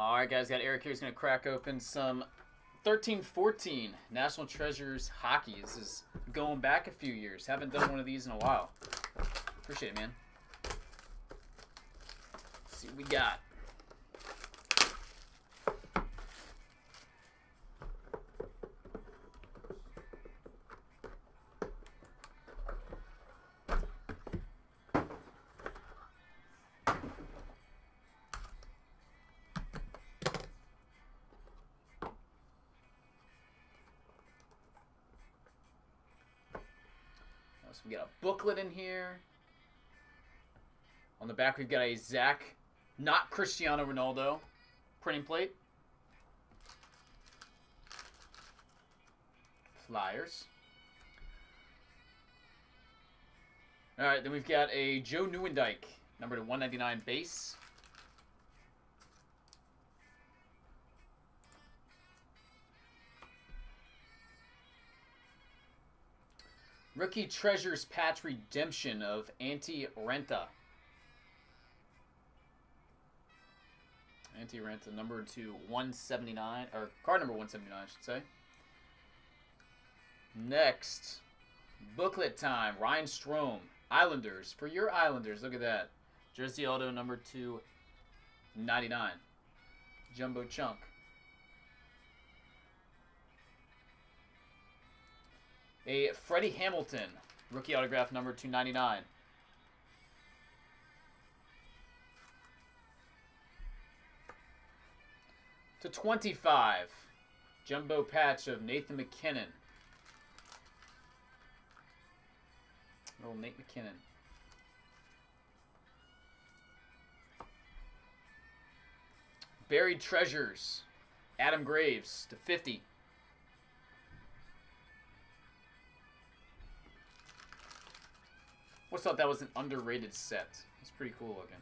All right, guys, got Eric here. He's going to crack open some 13-14 National Treasures hockey. This is going back a few years. Haven't done one of these in a while. Appreciate it, man. Let's see what we got. So we got a booklet in here. On the back, we've got a Zach, not Cristiano Ronaldo, printing plate. Flyers. All right, then we've got a Joe Nieuwendyk, number to 199 base. Rookie Treasures Patch Redemption of Antti Ranta. Antti Ranta, number to 179, or card number 179, I should say. Next, booklet time. Ryan Strome, Islanders. For your Islanders, look at that. Jersey auto number 299. Jumbo chunk. A Freddie Hamilton, rookie autograph number 299. To 25, jumbo patch of Nathan McKinnon. Little Nate McKinnon. Buried Treasures, Adam Graves to 50. I always thought that was an underrated set. It's pretty cool looking.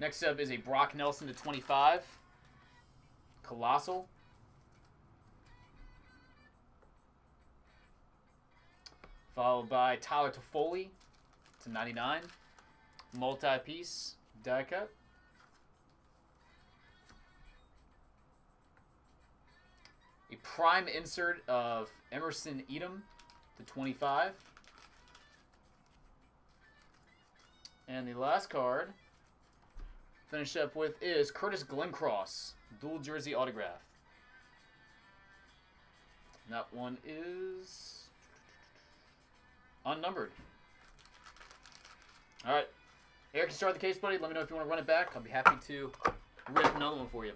Next up is a Brock Nelson to 25. Colossal. Followed by Tyler Toffoli to 99. Multi-piece die cut. A prime insert of Emerson Edom to 25. And the last card, finish up with, is Curtis Glencross, dual jersey autograph. And that one is unnumbered. All right. Eric, you start the case, buddy. Let me know if you want to run it back. I'll be happy to rip another one for you.